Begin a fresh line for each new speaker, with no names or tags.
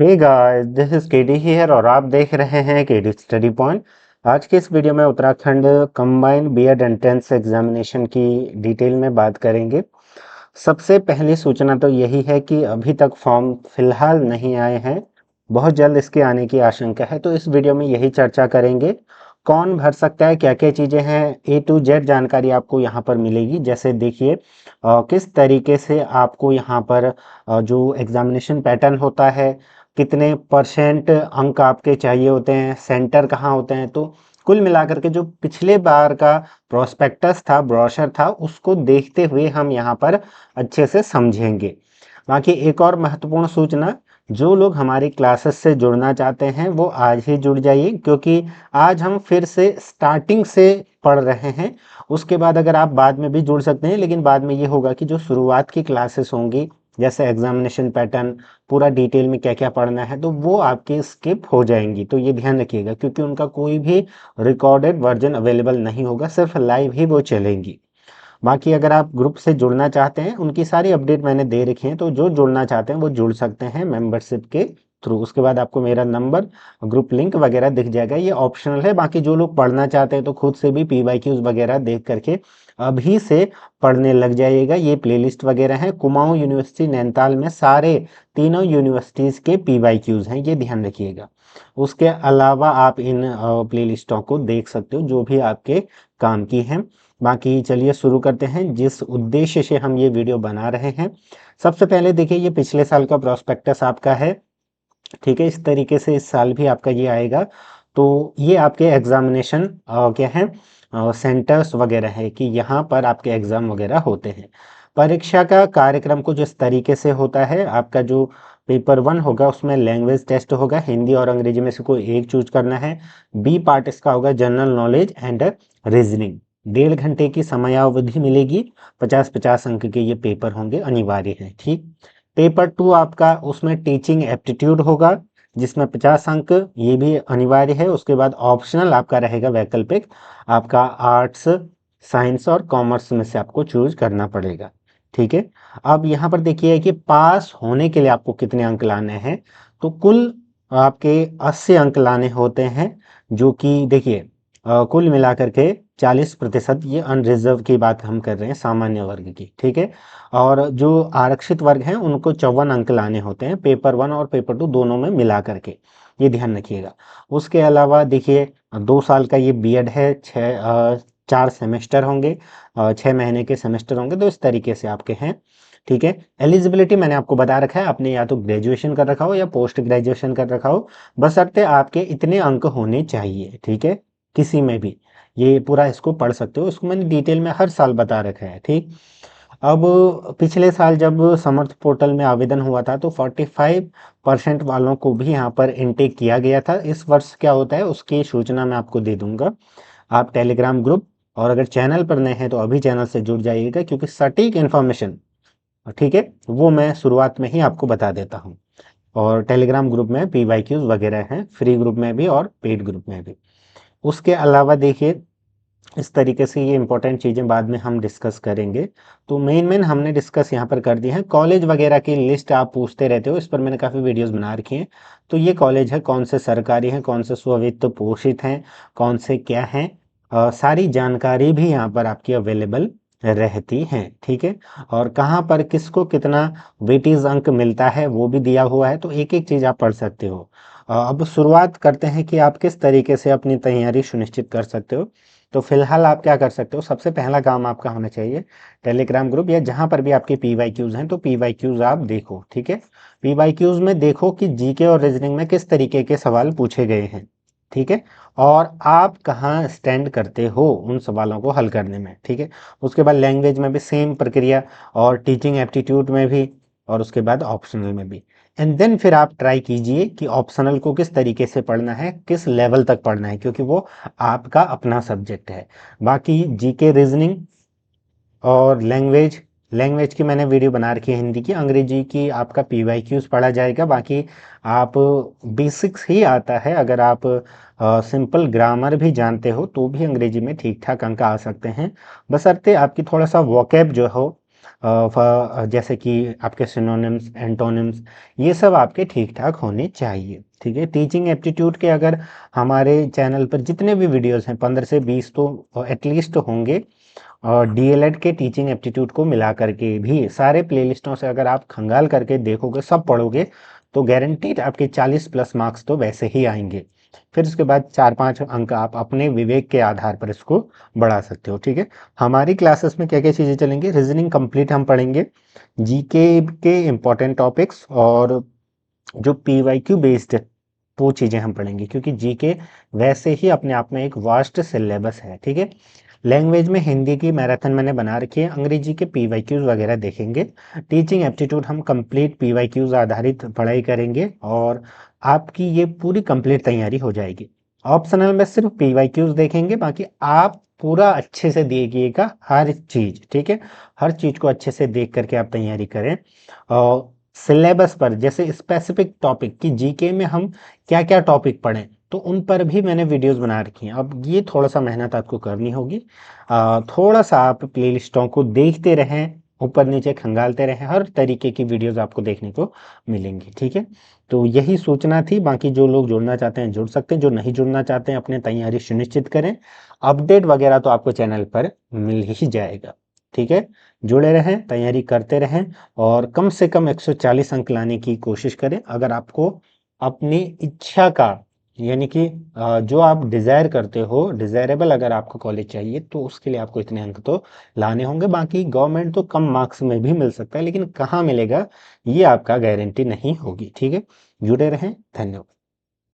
Hey guys, this is KD here और आप देख रहे हैं केडी स्टडी पॉइंट। आज के इस वीडियो में Uttarakhand combined BEd entrance examination की डिटेल में बात करेंगे। सबसे पहली सूचना तो यही है कि अभी तक फॉर्म फिलहाल नहीं आए हैं, बहुत जल्द इसके आने की आशंका है। तो इस वीडियो में यही चर्चा करेंगे, कौन भर सकता है, क्या क्या चीज़ें हैं, ए टू जेड जानकारी आपको यहाँ पर मिलेगी। जैसे देखिए किस तरीके से आपको यहाँ पर जो एग्जामिनेशन पैटर्न होता है, कितने परसेंट अंक आपके चाहिए होते हैं, सेंटर कहाँ होते हैं। तो कुल मिलाकर के जो पिछले बार का प्रोस्पेक्टस था, ब्रोशर था, उसको देखते हुए हम यहाँ पर अच्छे से समझेंगे। बाकी एक और महत्वपूर्ण सूचना, जो लोग हमारी क्लासेस से जुड़ना चाहते हैं वो आज ही जुड़ जाइए, क्योंकि आज हम फिर से स्टार्टिंग से पढ़ रहे हैं। उसके बाद अगर आप बाद में भी जुड़ सकते हैं, लेकिन बाद में ये होगा कि जो शुरुआत की क्लासेस होंगी, जैसे एग्जामिनेशन पैटर्न, पूरा डिटेल में क्या क्या पढ़ना है, तो वो आपकी स्किप हो जाएंगी। तो ये ध्यान रखिएगा, क्योंकि उनका कोई भी रिकॉर्डेड वर्जन अवेलेबल नहीं होगा, सिर्फ लाइव ही वो चलेंगी। बाकी अगर आप ग्रुप से जुड़ना चाहते हैं, उनकी सारी अपडेट मैंने दे रखी है, तो जो जुड़ना चाहते हैं वो जुड़ सकते हैं मेंबरशिप के थ्रू। उसके बाद आपको मेरा नंबर, ग्रुप लिंक वगैरह दिख जाएगा, ये ऑप्शनल है। बाकी जो लोग पढ़ना चाहते हैं तो खुद से भी पीवाईक्यूज वगैरह देख करके अभी से पढ़ने लग जाइएगा। ये प्लेलिस्ट वगैरह है, कुमाऊं यूनिवर्सिटी नैनीताल में सारे तीनों यूनिवर्सिटीज के पीवाईक्यूज हैं, ये ध्यान रखिएगा। उसके अलावा आप इन प्लेलिस्टों को देख सकते हो जो भी आपके काम की हैं। बाकी चलिए शुरू करते हैं, जिस उद्देश्य से हम ये वीडियो बना रहे हैं। सबसे पहले देखिए, ये पिछले साल का प्रोस्पेक्टस आपका है, ठीक है। इस तरीके से इस साल भी आपका ये आएगा। तो ये आपके एग्जामिनेशन क्या है, सेंटर्स वगैरह है कि यहाँ पर आपके एग्जाम वगैरह होते हैं। परीक्षा का कार्यक्रम कुछ इस तरीके से होता है। आपका जो पेपर 1 होगा उसमें लैंग्वेज टेस्ट होगा, हिंदी और अंग्रेजी में से कोई एक चूज करना है। बी पार्ट इसका होगा जनरल नॉलेज एंड रीजनिंग। 1.5 घंटे की समयावधि मिलेगी, 50-50 अंक के ये पेपर होंगे, अनिवार्य है, ठीक। पेपर 2 आपका, उसमें टीचिंग एप्टीट्यूड होगा, जिसमें 50 अंक, ये भी अनिवार्य है। उसके बाद ऑप्शनल आपका रहेगा वैकल्पिक, आपका आर्ट्स, साइंस और कॉमर्स में से आपको चूज करना पड़ेगा, ठीक है। अब यहाँ पर देखिए कि पास होने के लिए आपको कितने अंक लाने हैं। तो कुल आपके 80 अंक लाने होते हैं, जो कि देखिए कुल मिलाकर के 40%। ये अनरिजर्व की बात हम कर रहे हैं, सामान्य वर्ग की, ठीक है। और जो आरक्षित वर्ग हैं उनको 54 अंक लाने होते हैं, पेपर 1 और पेपर 2 दोनों में मिला करके, ये ध्यान रखिएगा। उसके अलावा देखिए 2 साल का ये बीएड है, 4 सेमेस्टर होंगे, 6 महीने के सेमेस्टर होंगे, तो इस तरीके से आपके हैं, ठीक है। एलिजिबिलिटी मैंने आपको बता रखा है, आपने या तो ग्रेजुएशन कर रखा हो या पोस्ट ग्रेजुएशन कर रखा हो, बशर्ते आपके इतने अंक होने चाहिए, ठीक है। किसी में भी ये पूरा इसको पढ़ सकते हो, इसको मैंने डिटेल में हर साल बता रखा है, ठीक। अब पिछले साल जब समर्थ पोर्टल में आवेदन हुआ था तो 45% वालों को भी यहाँ पर इनटेक किया गया था। इस वर्ष क्या होता है उसकी सूचना मैं आपको दे दूंगा। आप टेलीग्राम ग्रुप, और अगर चैनल पर नए हैं तो अभी चैनल से जुड़ जाइएगा, क्योंकि सटीक इन्फॉर्मेशन, ठीक है, वो मैं शुरुआत में ही आपको बता देता हूँ। और टेलीग्राम ग्रुप में पीवाईक्यूज वगैरह हैं, फ्री ग्रुप में भी और पेड ग्रुप में भी। उसके अलावा देखिए इस तरीके से ये इंपॉर्टेंट चीज़ें बाद में हम डिस्कस करेंगे। तो मेन हमने डिस्कस यहाँ पर कर दी है। कॉलेज वगैरह की लिस्ट आप पूछते रहते हो, इस पर मैंने काफ़ी वीडियोस बना रखी हैं। तो ये कॉलेज है, कौन से सरकारी हैं, कौन से स्ववित्त पोषित हैं, कौन से क्या हैं, सारी जानकारी भी यहाँ पर आपकी अवेलेबल रहती है, ठीक है। और कहाँ पर किसको कितना वेटेज अंक मिलता है वो भी दिया हुआ है, तो एक एक चीज़ आप पढ़ सकते हो। अब शुरुआत करते हैं कि आप किस तरीके से अपनी तैयारी सुनिश्चित कर सकते हो। तो फिलहाल आप क्या कर सकते हो, सबसे पहला काम आपका होना चाहिए टेलीग्राम ग्रुप, या जहां पर भी आपके पीवाईक्यूज हैं तो पीवाईक्यूज आप देखो, ठीक है। पीवाईक्यूज में देखो कि जीके और रीजनिंग में किस तरीके के सवाल पूछे गए हैं, ठीक है, और आप कहाँ स्टैंड करते हो उन सवालों को हल करने में, ठीक है। उसके बाद लैंग्वेज में भी सेम प्रक्रिया, और टीचिंग एप्टीट्यूड में भी, और उसके बाद ऑप्शनल में भी। एंड देन फिर आप ट्राई कीजिए कि ऑप्शनल को किस तरीके से पढ़ना है, किस लेवल तक पढ़ना है, क्योंकि वो आपका अपना सब्जेक्ट है। बाकी जीके, रीजनिंग और लैंग्वेज, लैंग्वेज की मैंने वीडियो बना रखी है, हिंदी की, अंग्रेजी की आपका पीवाईक्यूज पढ़ा जाएगा। बाकी आप बेसिक्स ही आता है, अगर आप सिंपल ग्रामर भी जानते हो तो भी अंग्रेजी में ठीक ठाक अंक आ सकते हैं, बशर्ते आपकी थोड़ा सा वोकैब जो हो जैसे कि आपके सिनोनिम्स, एंटोनिम्स, ये सब आपके ठीक ठाक होने चाहिए। ठीक है, टीचिंग एप्टीट्यूड के अगर हमारे चैनल पर जितने भी वीडियोस हैं 15 से 20 तो एटलीस्ट होंगे, और डीएलएड के टीचिंग एप्टीट्यूड को मिला करके भी सारे प्लेलिस्टों से अगर आप खंगाल करके देखोगे, सब पढ़ोगे, तो गारंटीड आपके 40 प्लस मार्क्स तो वैसे ही आएंगे। फिर उसके बाद 4-5 अंक आप अपने विवेक के आधार पर इसको बढ़ा सकते हो। ठीक है, हमारी क्लासेस में क्या क्या चीज़ें चलेंगी, रीजनिंग कंप्लीट हम पढ़ेंगे, जीके के इम्पोर्टेंट टॉपिक्स, और जो पीवाईक्यू बेस्ड वो चीज़ें हम पढ़ेंगे, क्योंकि जीके वैसे ही अपने आप में एक वास्ट सिलेबस है। ठीक है, लैंग्वेज में हिंदी की मैराथन मैंने बना रखी है, अंग्रेजी के पीवाईक्यूज वगैरह देखेंगे। टीचिंग एप्टीट्यूड हम कंप्लीट पीवाईक्यूज आधारित पढ़ाई करेंगे, और आपकी ये पूरी कंप्लीट तैयारी हो जाएगी। ऑप्शनल में सिर्फ पीवाईक्यूज देखेंगे, बाकी आप पूरा अच्छे से देखिएगा हर चीज़। ठीक है, हर चीज़ को अच्छे से देख करके आप तैयारी करें। और सिलेबस पर जैसे स्पेसिफिक टॉपिक की जीके में हम क्या क्या टॉपिक पढ़ें, तो उन पर भी मैंने वीडियोस बना रखी हैं। अब ये थोड़ा सा मेहनत आपको करनी होगी, थोड़ा सा आप प्लेलिस्टों को देखते रहें, ऊपर नीचे खंगालते रहें, हर तरीके की वीडियोस आपको देखने को मिलेंगी। ठीक है, तो यही सूचना थी। बाकी जो लोग जुड़ना चाहते हैं जुड़ सकते हैं, जो नहीं जुड़ना चाहते हैं अपने तैयारी सुनिश्चित करें। अपडेट वगैरह तो आपको चैनल पर मिल ही जाएगा। ठीक है, जुड़े रहें, तैयारी करते रहें, और कम से कम 140 अंक लाने की कोशिश करें। अगर आपको अपनी इच्छा का, यानी कि जो आप डिज़ायर करते हो, डिज़ायरेबल अगर आपको कॉलेज चाहिए, तो उसके लिए आपको इतने अंक तो लाने होंगे। बाकी गवर्नमेंट तो कम मार्क्स में भी मिल सकता है, लेकिन कहाँ मिलेगा ये आपका गारंटी नहीं होगी। ठीक है, जुड़े रहें, धन्यवाद।